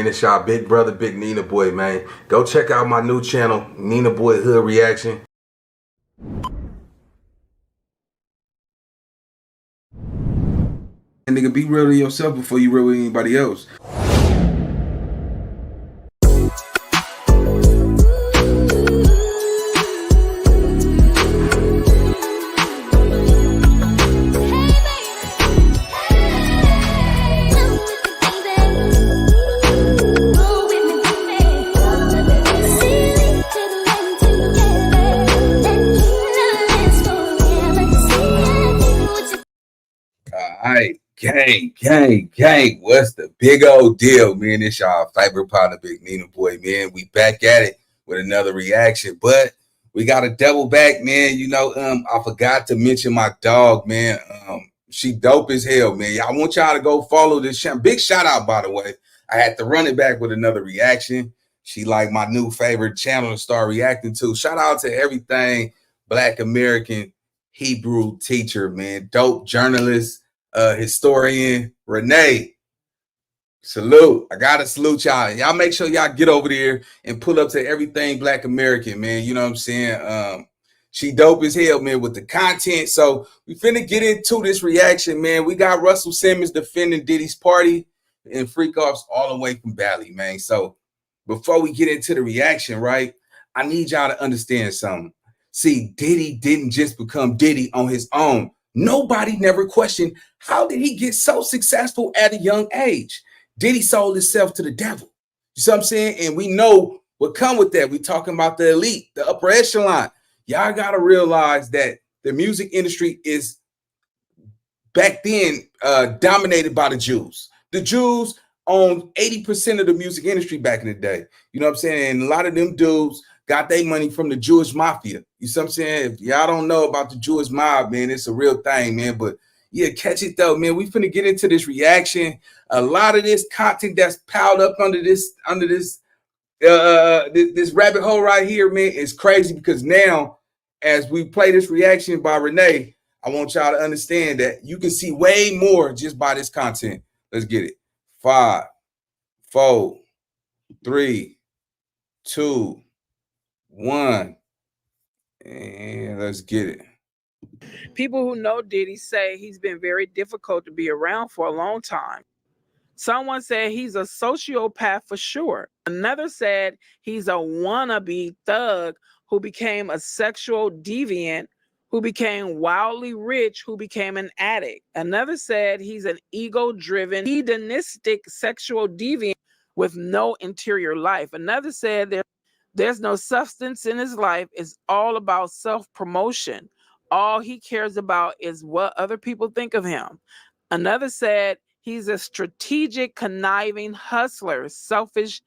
And it's y'all big brother, Big Nina Boy, man. Go check out my new channel, Nina Boy Hood Reaction. And nigga, be real to yourself before you real with anybody else. Alright, gang. What's the big old deal, man? It's y'all favorite partner, Big Nina Boy, man. We back at it with another reaction, but we got to double back, man. I forgot to mention my dog, man. She dope as hell, man. I want y'all to go follow this channel. Big shout out, by the way. I had to run it back with another reaction. She like my new favorite channel to start reacting to. Shout out to everything Black American Hebrew teacher, man. Dope journalist. Historian Renee, salute. I gotta salute y'all. Y'all make sure y'all get over there and pull up to everything Black American, man. You know what I'm saying? She dope as hell, man, with the content. So we finna get into this reaction, man. We got Russell Simmons defending Diddy's party and freak offs all the way from Bali, man. So before we get into the reaction, right, I need y'all to understand something. See, Diddy didn't just become Diddy on his own. Nobody never questioned, how did he get so successful at a young age? Diddy sold himself to the devil. You see what I'm saying? And we know what come with that. We talking about the elite, the upper echelon. Y'all got to realize that the music industry is back then dominated by the Jews. The Jews owned 80% of the music industry back in the day. You know what I'm saying? And a lot of them dudes got their money from the Jewish mafia. You see what I'm saying? If y'all don't know about the Jewish mob, man, it's a real thing, man. But yeah, catch it though, man. We finna get into this reaction. A lot of this content that's piled up under this rabbit hole right here, man, is crazy, because now as we play this reaction by Renee, I want y'all to understand that you can see way more just by this content. Let's get it. 5, 4, 3, 2, 1, and let's get it. People who know Diddy say he's been very difficult to be around for a long time. Someone said he's a sociopath for sure. Another said he's a wannabe thug who became a sexual deviant, who became wildly rich, who became an addict. Another said he's an ego-driven, hedonistic sexual deviant with no interior life. Another said there's no substance in his life. It's all about self-promotion. All he cares about is what other people think of him. Another said he's a strategic, conniving hustler, selfish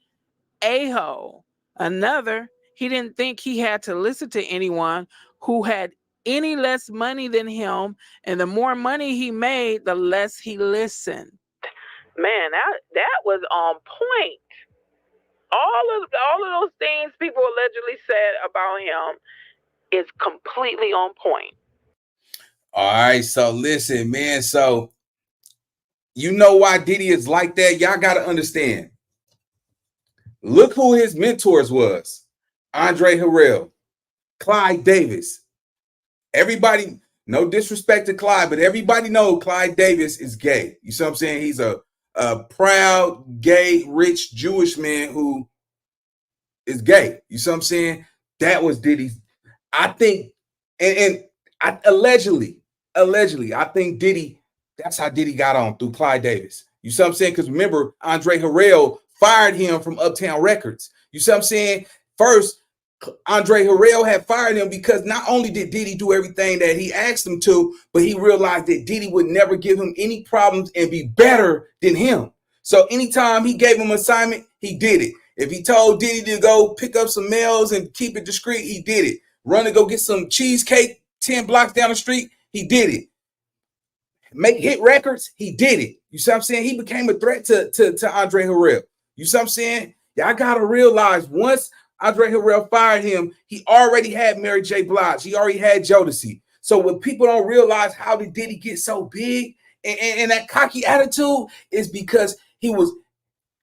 a-hole. Another, he didn't think he had to listen to anyone who had any less money than him, and the more money he made, the less he listened. Man, that was on point. All of those things people allegedly said about him is completely on point. All right, so listen, man. So you know why Diddy is like that? Y'all got to understand. Look who his mentors was. Andre Harrell, Clyde Davis. Everybody, no disrespect to Clyde, but everybody knows Clyde Davis is gay. You see what I'm saying? He's a proud, gay, rich Jewish man who is gay. You see what I'm saying? That was Diddy's. I think, allegedly, I think Diddy, that's how Diddy got on, through Clyde Davis. You see what I'm saying? Because remember, Andre Harrell fired him from Uptown Records. You see what I'm saying? First, Andre Harrell had fired him because not only did Diddy do everything that he asked him to, but he realized that Diddy would never give him any problems and be better than him. So anytime he gave him an assignment, he did it. If he told Diddy to go pick up some mails and keep it discreet, he did it. Run to go get some cheesecake 10 blocks down the street, he did it. Make hit records, he did it. You see what I'm saying? He became a threat to Andre Harrell. You see what I'm saying? Y'all gotta realize, once Andre Harrell fired him, he already had Mary J. Blige. He already had Jodeci. So when people don't realize how did Diddy get so big and that cocky attitude, is because he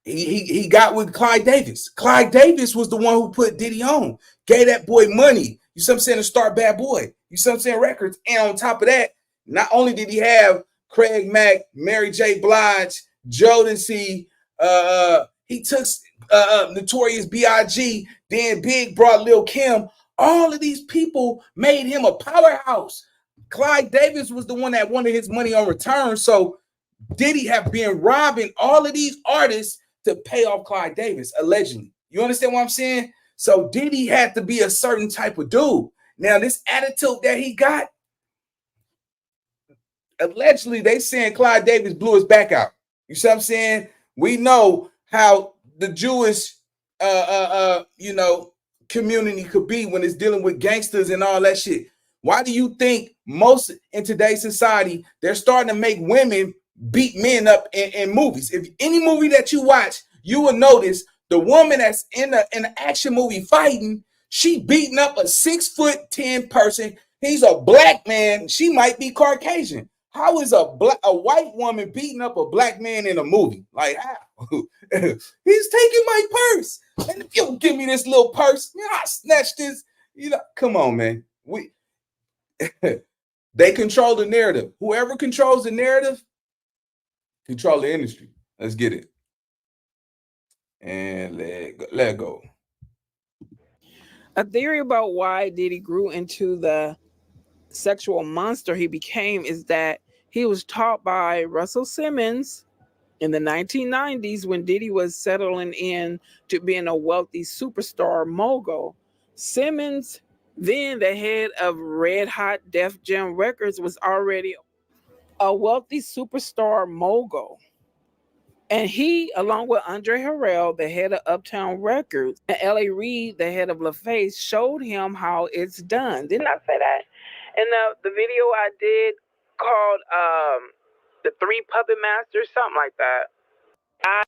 he got with Clyde Davis. Clyde Davis was the one who put Diddy on, gave that boy money. You see what I'm saying? To start Bad Boy. You see what I'm saying? Records. And on top of that, not only did he have Craig Mack, Mary J. Blige, Jodeci, he took Notorious B.I.G., then Big brought Lil Kim. All of these people made him a powerhouse. Clyde Davis was the one that wanted his money on return. So Diddy have been robbing all of these artists to pay off Clyde Davis, allegedly. You understand what I'm saying? So Diddy had to be a certain type of dude. Now, this attitude that he got, allegedly, they saying Clyde Davis blew his back out. You see what I'm saying? We know how the Jewish, community could be when it's dealing with gangsters and all that shit. Why do you think most in today's society, they're starting to make women beat men up in movies? If any movie that you watch, you will notice the woman that's in an action movie fighting, she beating up a 6'10" person. He's a black man. She might be Caucasian. How is a white woman beating up a black man in a movie? Like, how? He's taking my purse. And if you don't give me this little purse, I snatch this. Come on, man. They control the narrative. Whoever controls the narrative, control the industry. Let's get it. And let go. A theory about why Diddy grew into the sexual monster he became is that he was taught by Russell Simmons in the 1990s when Diddy was settling in to being a wealthy superstar mogul. Simmons, then the head of Red Hot Def Jam Records, was already a wealthy superstar mogul. And he, along with Andre Harrell, the head of Uptown Records, and L.A. Reid, the head of LaFace, showed him how it's done. Didn't I say that? And the video I did called The Three Puppet Masters, something like that.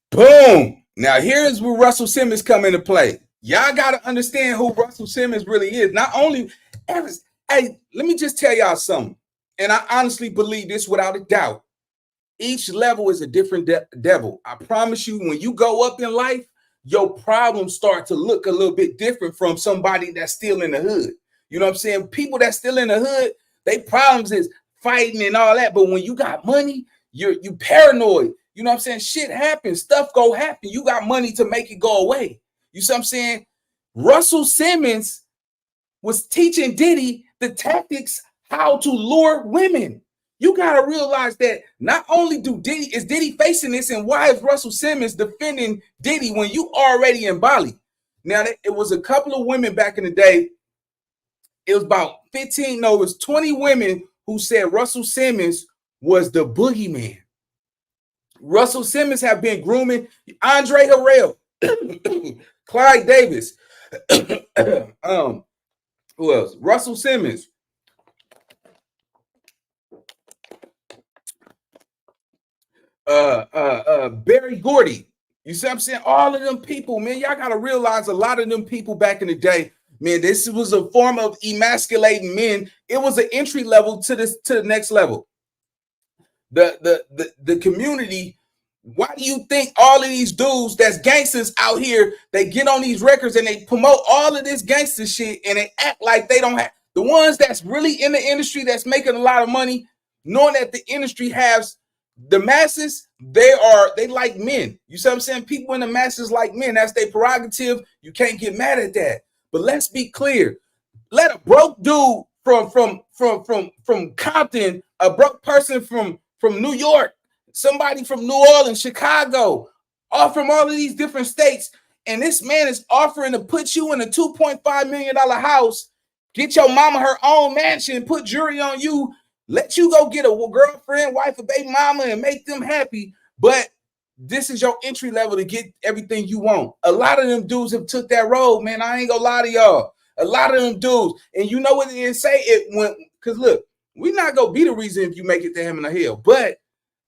Boom! Now here's where Russell Simmons come into play. Y'all got to understand who Russell Simmons really is. Not only, hey, let me just tell y'all something. And I honestly believe this without a doubt. Each level is a different devil. I promise you, when you go up in life, your problems start to look a little bit different from somebody that's still in the hood. You know what I'm saying? People that's still in the hood, they problems is fighting and all that. But when you got money, you paranoid. You know what I'm saying? Shit happens. Stuff go happen. You got money to make it go away. You see what I'm saying? Russell Simmons was teaching Diddy the tactics how to lure women. You got to realize that not only is Diddy facing this, and why is Russell Simmons defending Diddy when you already in Bali? Now, it was a couple of women back in the day. It was about 20 women who said Russell Simmons was the boogeyman. Russell Simmons have been grooming Andre Harrell, Clyde Davis, who else? Russell Simmons. Barry Gordy. You see what I'm saying? All of them people, man, y'all got to realize a lot of them people back in the day, man, this was a form of emasculating men. It was an entry level to the next level. The community, why do you think all of these dudes that's gangsters out here, they get on these records and they promote all of this gangster shit and they act like they don't have the ones that's really in the industry that's making a lot of money, knowing that the industry has the masses, they like men. You see what I'm saying? People in the masses like men. That's their prerogative. You can't get mad at that. But let's be clear. Let a broke dude from Compton, a broke person from New York, somebody from New Orleans, Chicago, or from all of these different states, and this man is offering to put you in a $2.5 million house, get your mama her own mansion, put jury on you, let you go get a girlfriend, wife, a baby mama, and make them happy. But this is your entry level to get everything you want. A lot of them dudes have took that road, man. I ain't gonna lie to y'all. A lot of them dudes, and you know what it is? Say it when, because look, we're not gonna be the reason if you make it to heaven or hell, but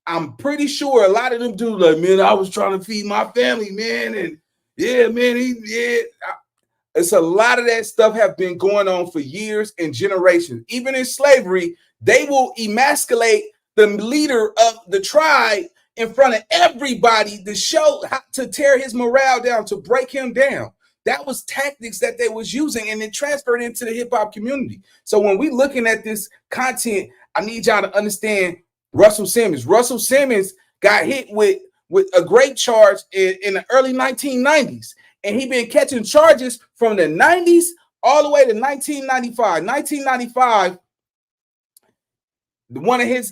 I'm pretty sure a lot of them dudes like, man, I was trying to feed my family, man, and yeah, man, it's a lot of that stuff have been going on for years and generations. Even in slavery, they will emasculate the leader of the tribe in front of everybody to show how to tear his morale down, to break him down. That was tactics that they was using, and it transferred into the hip hop community. So when we looking at this content, I need y'all to understand Russell Simmons. Russell Simmons got hit with a great charge in the early 1990s, and he been catching charges from the 90s all the way to 1995. 1995, one of his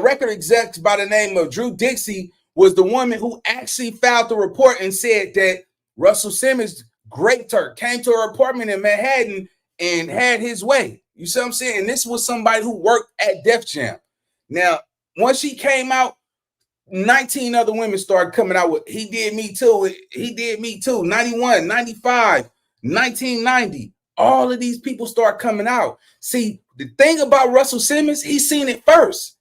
record execs by the name of Drew Dixie was the woman who actually filed the report and said that Russell Simmons, Great Turk, came to her apartment in Manhattan and had his way. You see what I'm saying? And this was somebody who worked at Def Jam. Now, once she came out, 19 other women started coming out with, he did me too. He did me too. 91, 95, 1990. All of these people start coming out. See, the thing about Russell Simmons, he's seen it first.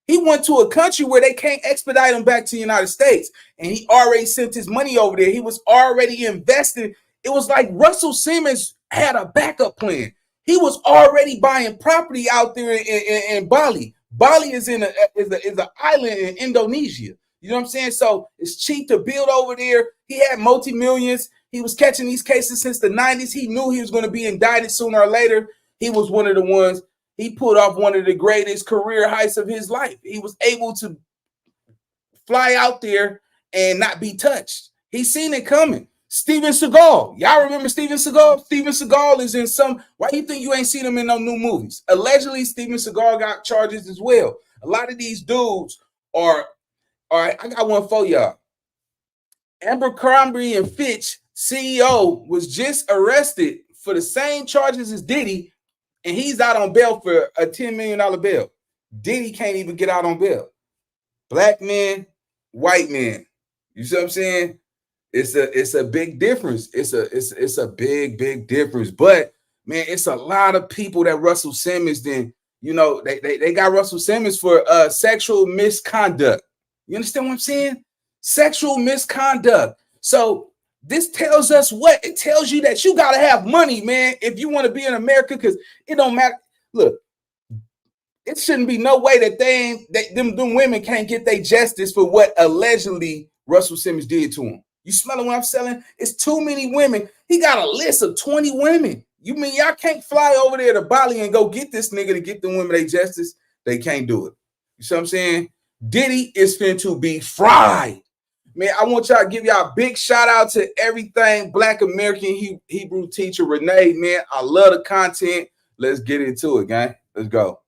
He went to a country where they can't expedite him back to the United States, and he already sent his money over there. He was already invested. It was like Russell Simmons had a backup plan. He was already buying property out there in Bali. Bali is an island in Indonesia. You know what I'm saying? So it's cheap to build over there. He had multi-millions. He was catching these cases since the 90s. He knew he was going to be indicted sooner or later. He was one of the ones. He pulled off one of the greatest career heights of his life. He was able to fly out there and not be touched. He's seen it coming. Steven Seagal. Y'all remember Steven Seagal? Steven Seagal is in some. Why do you think you ain't seen him in no new movies? Allegedly, Steven Seagal got charges as well. A lot of these dudes are. All right, I got one for y'all. Abercrombie and Fitch CEO was just arrested for the same charges as Diddy, and he's out on bail for a $10 million bail. Diddy can't even get out on bail. Black men, white men. You see what I'm saying? It's a big difference. It's a big difference. But man, it's a lot of people that Russell Simmons then, you know, they got Russell Simmons for sexual misconduct. You understand what I'm saying? Sexual misconduct. So this tells us what? It tells you that you gotta have money, man, if you want to be in America, because it don't matter. Look, it shouldn't be no way that them women can't get their justice for what allegedly Russell Simmons did to them. You smelling what I'm selling? It's too many women. He got a list of 20 women. You mean y'all can't fly over there to Bali and go get this nigga to get the women their justice? They can't do it. You see what I'm saying? Diddy is fin to be fried. Man, I want y'all to give y'all a big shout out to everything Black American Hebrew teacher Renee. Man, I love the content. Let's get into it, gang. Let's go.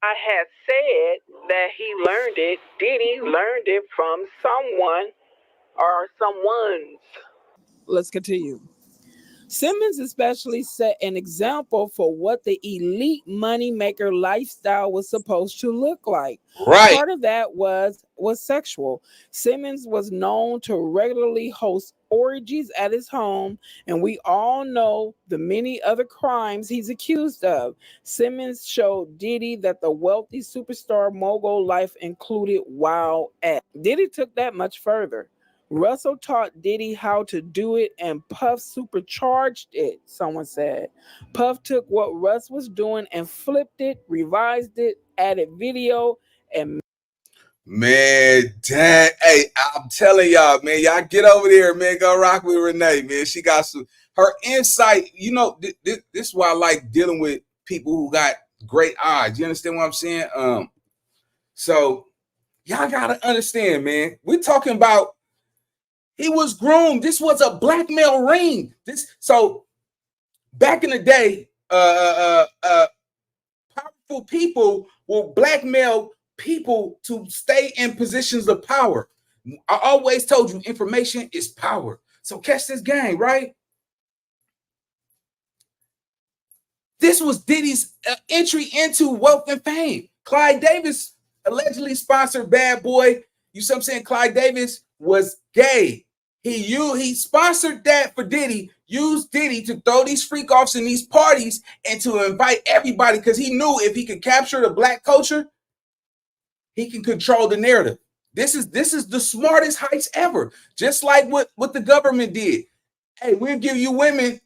I had said that he learned it. Diddy learned it from someone or someone's. Let's continue. Simmons especially set an example for what the elite moneymaker lifestyle was supposed to look like. Right. Part of that was sexual. Simmons was known to regularly host orgies at his home, and we all know the many other crimes he's accused of. Simmons showed Diddy that the wealthy superstar mogul life included wild acts. Diddy took that much further. Russell taught Diddy how to do it, and Puff supercharged it, someone said. Puff took what Russ was doing and flipped it, revised it, added video, and... Man, dang. Hey, I'm telling y'all, man, y'all get over there, man. Go rock with Renee, man. She got her insight. You know, this is why I like dealing with people who got great eyes. You understand what I'm saying? So y'all got to understand, man. We're talking about he was groomed. This was a blackmail ring. So back in the day, powerful people will blackmail people to stay in positions of power. I always told you information is power. So catch this game, right? This was Diddy's entry into wealth and fame. Clyde Davis allegedly sponsored Bad Boy. You see what I'm saying? Clyde Davis was gay. He sponsored that for Diddy, used Diddy to throw these freak offs in these parties and to invite everybody, because he knew if he could capture the black culture, he can control the narrative. This is the smartest heights ever. Just like what the government did. Hey, we'll give you women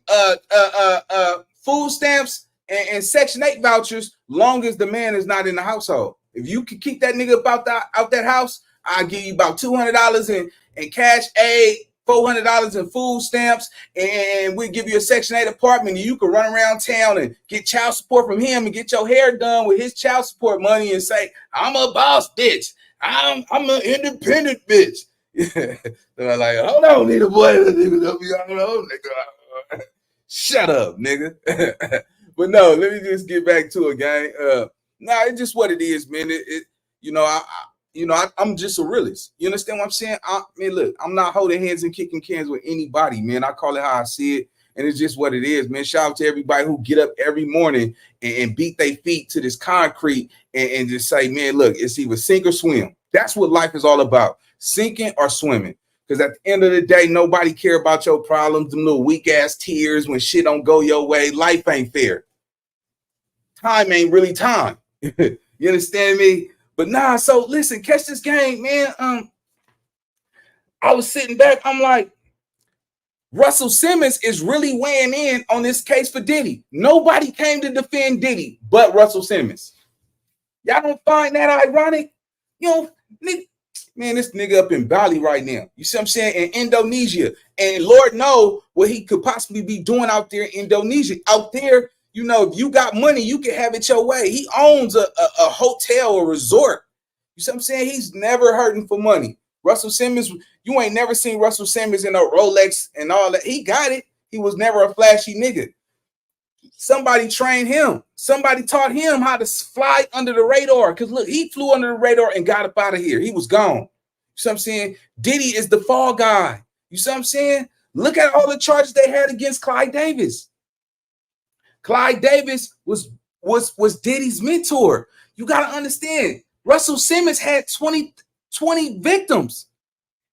food stamps and Section 8 vouchers long as the man is not in the household. If you can keep that nigga out that house, I'll give you about $200 in cash aid, $400 in food stamps, and we'll give you a Section 8 apartment, and you can run around town and get child support from him and get your hair done with his child support money and say, I'm a boss bitch. I'm an independent bitch. They're like, hold on, nigga, boy. Hold on, nigga. Shut up, nigga. But no, let me just get back to it, gang. It's just what it is, man. I'm just a realist. You understand what I'm saying? Look, I'm not holding hands and kicking cans with anybody, man. I call it how I see it, and it's just what it is, man. Shout out to everybody who get up every morning and beat their feet to this concrete and just say, man, look, it's either sink or swim. That's what life is all about, sinking or swimming. Because at the end of the day, nobody care about your problems, them little weak-ass tears when shit don't go your way. Life ain't fair. Time ain't really time. You understand me? But nah, so listen, catch this game, man. I was sitting back, I'm like, Russell Simmons is really weighing in on this case for Diddy. Nobody came to defend Diddy but Russell Simmons. Y'all don't find that ironic? Man, this nigga up in Bali right now. You see what I'm saying? In Indonesia. And Lord know what he could possibly be doing out there in Indonesia. Out there, if you got money, you can have it your way. He owns a hotel or resort. You see what I'm saying? He's never hurting for money. Russell Simmons, you ain't never seen Russell Simmons in a Rolex and all that. He got it. He was never a flashy nigga. Somebody trained him. Somebody taught him how to fly under the radar. Because look, he flew under the radar and got up out of here. He was gone. You see what I'm saying? Diddy is the fall guy. You see what I'm saying? Look at all the charges they had against Clyde Davis. Clyde Davis was Diddy's mentor. You got to understand, Russell Simmons had 20 victims.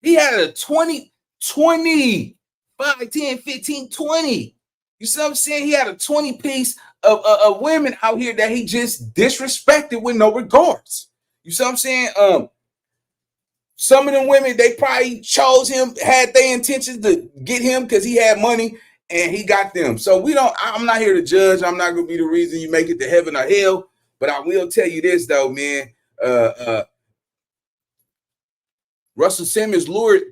He had a 20, 5, 10, 15, 20. You see what I'm saying? He had a 20 piece of women out here that he just disrespected with no regards. You see what I'm saying? Some of them women, they probably chose him, had their intentions to get him because he had money and he got them. So I'm not here to judge. I'm not going to be the reason you make it to heaven or hell. But I will tell you this though, man. Russell Simmons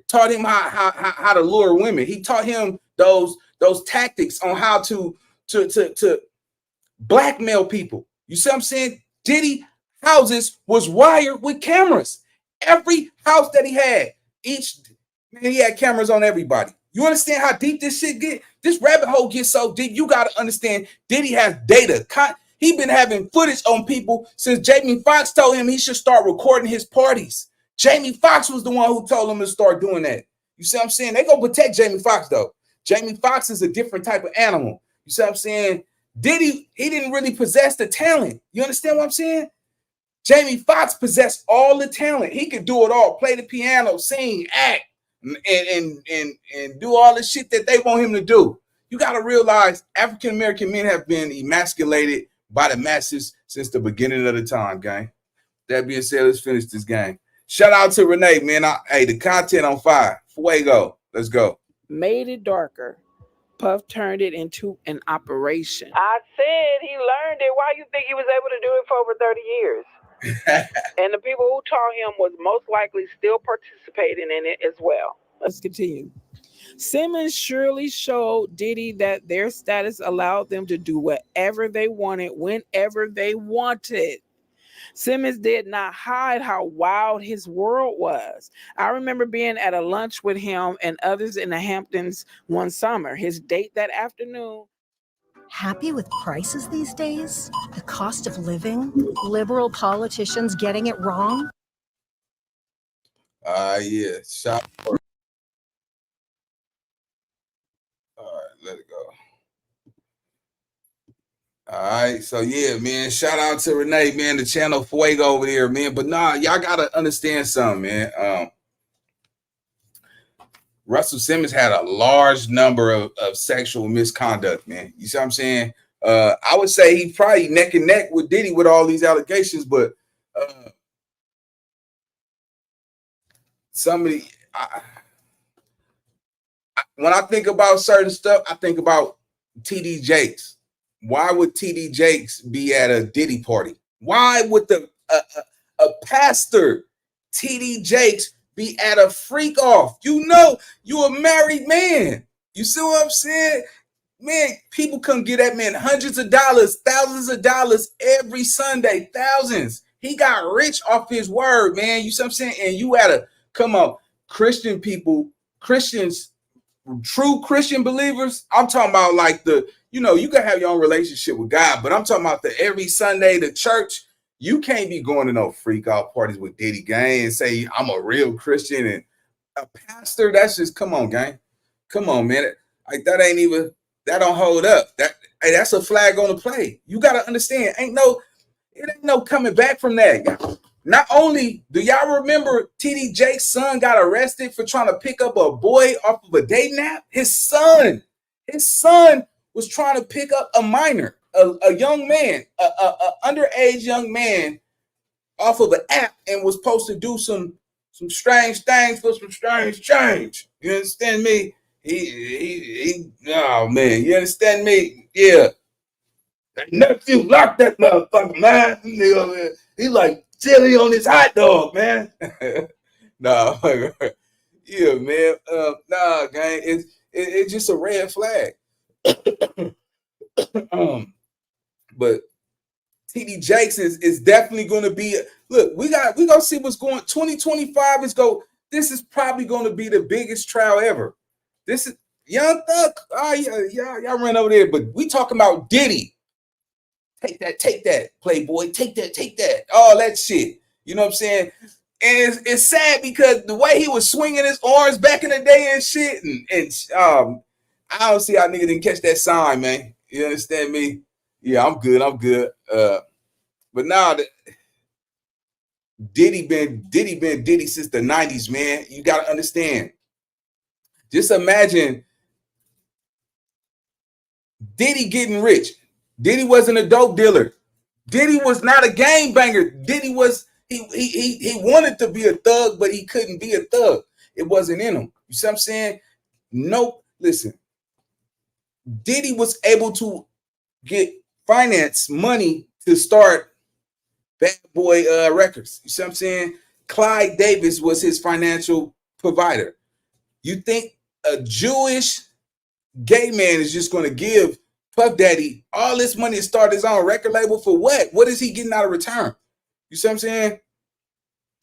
taught him how to lure women. He taught him those tactics on how to blackmail people. You see what I'm saying? Diddy houses was wired with cameras. Every house that he had, he had cameras on everybody. You understand how deep this shit get? This rabbit hole gets so deep. You got to understand Diddy has data. He been having footage on people since Jamie Foxx told him he should start recording his parties. Jamie Foxx was the one who told him to start doing that. You see what I'm saying? They gonna protect Jamie Foxx though. Jamie Foxx is a different type of animal. You see what I'm saying? Diddy, he didn't really possess the talent. You understand what I'm saying? Jamie Foxx possessed all the talent. He could do it all. Play the piano, sing, act, and do all the shit that they want him to do. You got to realize African-American men have been emasculated by the masses since the beginning of the time, gang. That being said, let's finish this game. Shout out to Renee, man. The content on fire. Fuego. Let's go. Made it darker. Puff turned it into an operation. I said he learned it. Why you think he was able to do it for over 30 years? And the people who taught him was most likely still participating in it as well. Let's continue. Simmons surely showed Diddy that their status allowed them to do whatever they wanted, whenever they wanted. Simmons did not hide how wild his world was. I remember being at a lunch with him and others in the Hamptons one summer. His date that afternoon. Happy with prices these days? The cost of living? Liberal politicians getting it wrong? Yeah. Shot for. All right, let it go. All right, so yeah, man. Shout out to Renee, man. The channel Fuego over there, man. But nah, y'all gotta understand something, man. Russell Simmons had a large number of sexual misconduct, man. You see what I'm saying? I would say he probably neck and neck with Diddy with all these allegations, but when I think about certain stuff, I think about TD Jakes. Why would TD Jakes be at a Diddy party? Why would a pastor, TD Jakes, be at a freak off. You know, you a married man. You see what I'm saying? Man, people come get that man hundreds of dollars, thousands of dollars every Sunday, thousands. He got rich off his word, man. You see what I'm saying? And you had to come on, Christian people, Christians, true Christian believers. I'm talking about like you can have your own relationship with God, but I'm talking about the every Sunday, the church. You can't be going to no freak out parties with Diddy gang and say I'm a real Christian and a pastor. That's just, come on, gang. Come on, man. Like that don't hold up. That's a flag on the play. You got to understand, it ain't no coming back from that. Not only do y'all remember TD Jake's son got arrested for trying to pick up a boy off of a dating app. His son was trying to pick up a minor, a young man, a underage young man off of an app, and was supposed to do some strange things for some strange change. You understand me? Oh man, you understand me? Yeah. That nephew locked that motherfucker, man. He like chili on his hot dog, man. Nah, yeah, man. Nah, gang. It's just a red flag. But TD Jakes is definitely going to be. Look, we gonna see what's going. 2025 this is probably going to be the biggest trial ever. This is Young Thug. Oh yeah, y'all run over there. But we talking about Diddy. Take that, Playboy. Take that. All that shit. You know what I'm saying? And it's sad because the way he was swinging his arms back in the day and shit, and I don't see how nigga didn't catch that sign, man. You understand me? Yeah, I'm good. But now Diddy been Diddy since the 90s, man. You gotta understand. Just imagine Diddy getting rich. Diddy wasn't a dope dealer. Diddy was not a gang banger. Diddy was he wanted to be a thug, but he couldn't be a thug. It wasn't in him. You see what I'm saying? Nope. Listen, Diddy was able to get finance money to start Bad Boy Records. You see what I'm saying? Clyde Davis was his financial provider. You think a Jewish gay man is just going to give Puff Daddy all this money to start his own record label for what? What is he getting out of return? You see what I'm saying?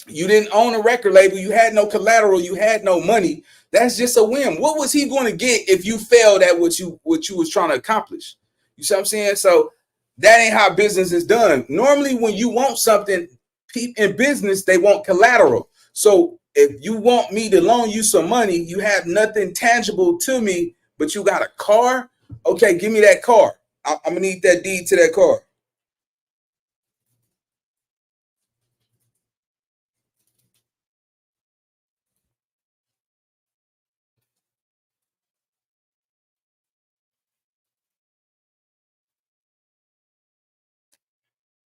You didn't own a record label. You had no collateral. You had no money. That's just a whim. What was he going to get if you failed at what you was trying to accomplish? You see what I'm saying? So that ain't how business is done. Normally, when you want something in business, they want collateral. So if you want me to loan you some money, you have nothing tangible to me, but you got a car. Okay, give me that car. I'm gonna need that deed to that car.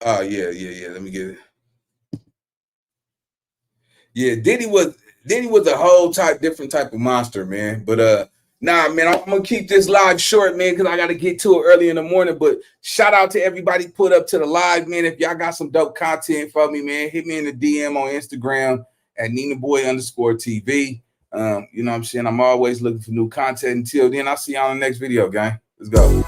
Oh yeah. Let me get it. Yeah, Diddy was a whole different type of monster, man. But nah, man, I'm gonna keep this live short, man, because I gotta get to it early in the morning. But shout out to everybody put up to the live, man. If y'all got some dope content for me, man, hit me in the DM on Instagram at NinaBoy_TV. You know what I'm saying? I'm always looking for new content. Until then, I'll see y'all on the next video, gang. Let's go.